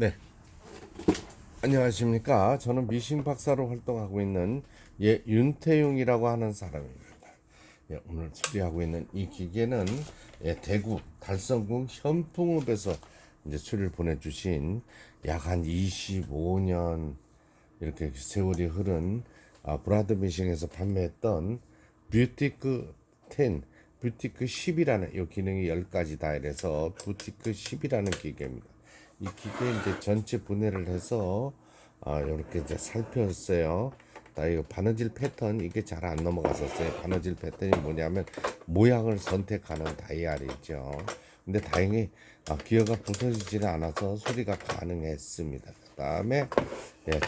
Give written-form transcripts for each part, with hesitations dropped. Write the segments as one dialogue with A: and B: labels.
A: 네, 안녕하십니까. 저는 미신 박사로 활동하고 있는 윤태용이라고 하는 사람입니다. 오늘 수리하고 있는 이 기계는 대구 달성궁 현풍읍에서 이제 수리를 보내주신 약 한 25년 이렇게 세월이 흐른 브라드 미싱에서 판매했던 뷰티크 10, 뷰티크 10이라는 이 기능이 10가지 다 이래서 뷰티크 10이라는 기계입니다. 이 기계 이제 전체 분해를 해서 이렇게 이제 살폈어요. 이거 바느질 패턴 이게 잘 안 넘어갔었어요. 바느질 패턴이 뭐냐면 모양을 선택하는 다이얼이죠. 근데 다행히 기어가 부서지지는 않아서 수리가 가능했습니다. 그 다음에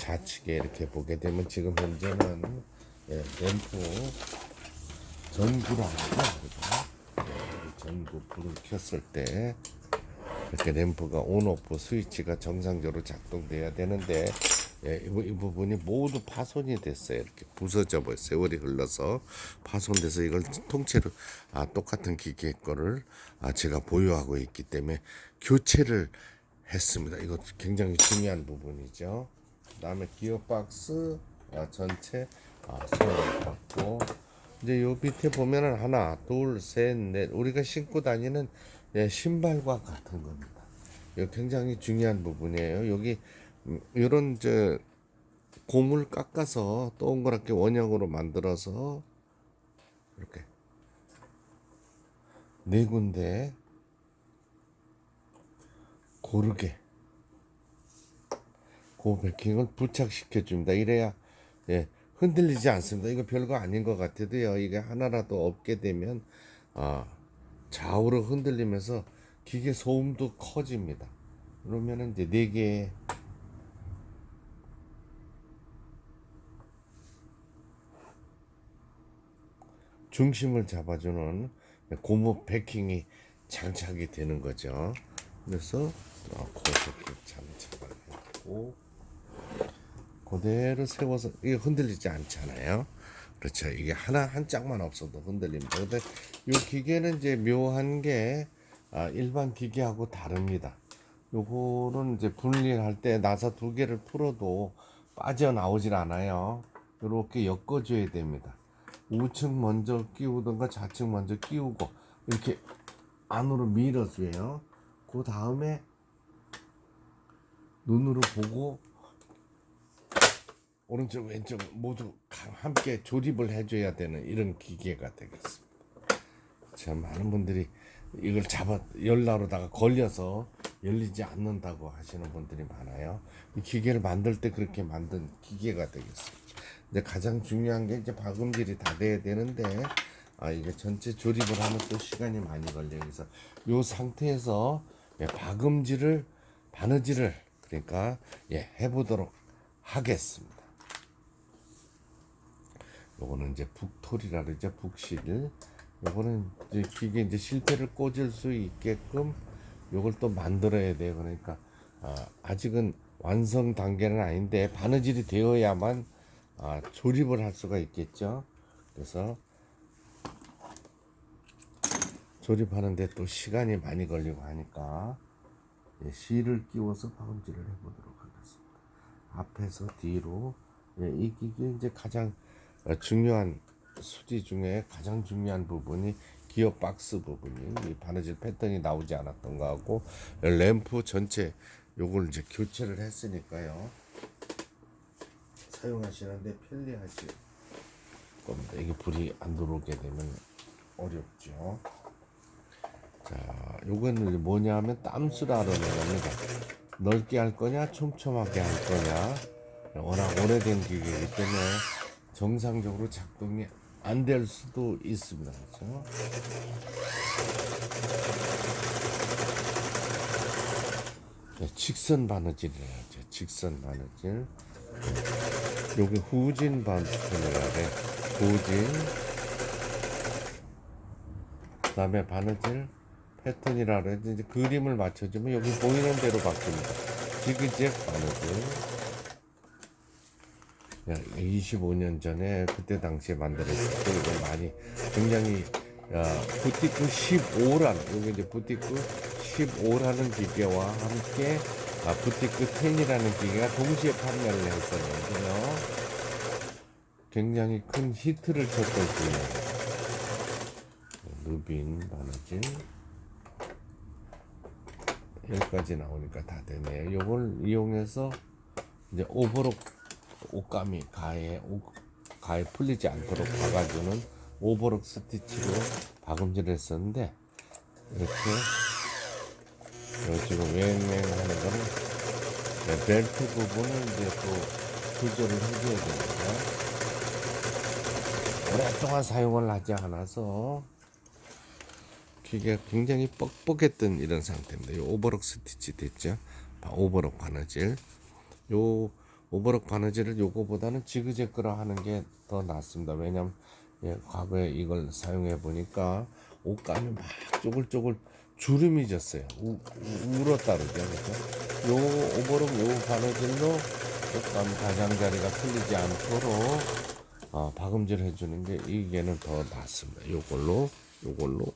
A: 좌측에 이렇게 보게 되면 지금 현재는 램프 전구라고 하죠. 전구 불을 켰을 때 이렇게 램프가 온오프 스위치가 정상적으로 작동돼야 되는데 이 부분이 모두 파손이 됐어요. 이렇게 부서져 버려 세월이 흘러서 파손돼서 이걸 통째로 똑같은 기계 거를 제가 보유하고 있기 때문에 교체를 했습니다. 이거 굉장히 중요한 부분이죠. 그다음에 기어박스 전체 소음을 받고 이제 요 밑에 보면은 하나, 둘, 셋, 넷 우리가 신고 다니는 신발과 같은 겁니다. 이거 굉장히 중요한 부분이에요. 여기 이런 고무를 깎아서 동그랗게 원형으로 만들어서 이렇게 네 군데 고르게 그 베킹을 부착시켜 줍니다. 이래야 흔들리지 않습니다. 이거 별거 아닌 것 같아도요. 이게 하나라도 없게 되면 좌우로 흔들리면서 기계 소음도 커집니다. 그러면은 이제 네 개의 중심을 잡아주는 고무 베킹이 장착이 되는 거죠. 그래서 고무 장착을 하고 그대로 세워서 이게 흔들리지 않잖아요. 그렇죠. 이게 하나 한 짝만 없어도 흔들립니다. 근데 이 기계는 이제 묘한 게 일반 기계하고 다릅니다. 요거는 이제 분리할 때 나사 두 개를 풀어도 빠져나오질 않아요. 이렇게 엮어줘야 됩니다. 우측 먼저 끼우던가 좌측 먼저 끼우고 이렇게 안으로 밀어줘요. 그 다음에 눈으로 보고 오른쪽 왼쪽 모두 함께 조립을 해줘야 되는 이런 기계가 되겠습니다. 참 많은 분들이 이걸 열나로다가 걸려서 열리지 않는다고 하시는 분들이 많아요. 이 기계를 만들 때 그렇게 만든 기계가 되겠습니다. 근데 가장 중요한 게 이제 박음질이 다 돼야 되는데 이게 전체 조립을 하면 또 시간이 많이 걸려요. 그래서 이 상태에서 바느질을 그러니까 해보도록 하겠습니다. 요거는 이제 북톨이라 그러죠. 북실. 요거는 이제 기계 이제 실패를 꽂을 수 있게끔 요걸 또 만들어야 돼요. 그러니까 아직은 완성 단계는 아닌데 바느질이 되어야만 조립을 할 수가 있겠죠. 그래서 조립하는데 또 시간이 많이 걸리고 하니까 실을 끼워서 박음질을 해보도록 하겠습니다. 앞에서 뒤로 이 기계 이제 가장 중요한 수리 중에 가장 중요한 부분이 기어 박스 부분이 이 바느질 패턴이 나오지 않았던 거하고 램프 전체 요걸 이제 교체를 했으니까요. 사용하시는데 편리하실 겁니다. 이게 불이 안 들어오게 되면 어렵죠. 자, 요거는 뭐냐 하면 땀수라는 겁니다. 넓게 할 거냐, 촘촘하게 할 거냐. 워낙 오래된 기계이기 때문에 정상적으로 작동이 안 될 수도 있습니다. 그렇죠? 직선 바느질이라죠. 직선 바느질. 여기 후진 바느질이라 해. 후진. 그다음에 바느질 패턴이라 그래. 이제 그림을 맞춰주면 여기 보이는 대로 바뀝니다. 지그재그 바느질. 25년 전에 그때 당시에 만들었을 때 이거 많이 굉장히 부티크 15라는 여기 이제 부티크 15라는 기계와 함께 부티크 10이라는 기계가 동시에 판매를 했었는데요. 굉장히 큰 히트를 쳤던 기계입니다. 누빈 바느질 여기까지 나오니까 다 되네요. 요걸 이용해서 이제 오버록 옷감이 가에 풀리지 않도록 박아주는 오버록 스티치로 박음질을 했었는데, 이렇게 지금 웽웽하는 거는 벨트 부분을 이제 또 조절을 해줘야 됩니다. 오랫동안 사용을 하지 않아서 기계가 굉장히 뻑뻑했던 이런 상태입니다. 요 오버록 스티치 됐죠? 오버록 바느질. 요 오버록 바느질을 요거보다는 지그재그로 하는 게 더 낫습니다. 왜냐면 과거에 이걸 사용해 보니까 옷감이 막 쪼글쪼글 주름이 졌어요. 울었다 그러죠. 그렇죠? 요 오버록 요 바느질로 옷감 가장자리가 풀리지 않도록 박음질 해주는 게 이게는 더 낫습니다. 요걸로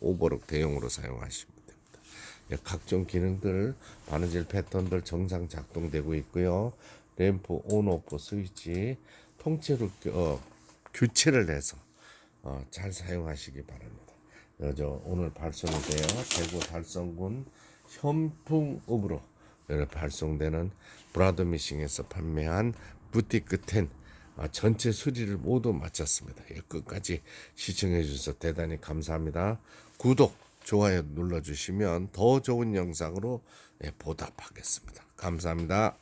A: 오버록 대용으로 사용하시면 됩니다. 각종 기능들, 바느질 패턴들 정상 작동되고 있고요. 램프 온 오프 스위치 통째로 교체를 해서 잘 사용하시기 바랍니다. 오늘 발송이 되어 대구 달성군 현풍읍으로 발송되는 브라더미싱에서 판매한 부티크 10 전체 수리를 모두 마쳤습니다. 끝까지 시청해 주셔서 대단히 감사합니다. 구독, 좋아요 눌러주시면 더 좋은 영상으로 보답하겠습니다. 감사합니다.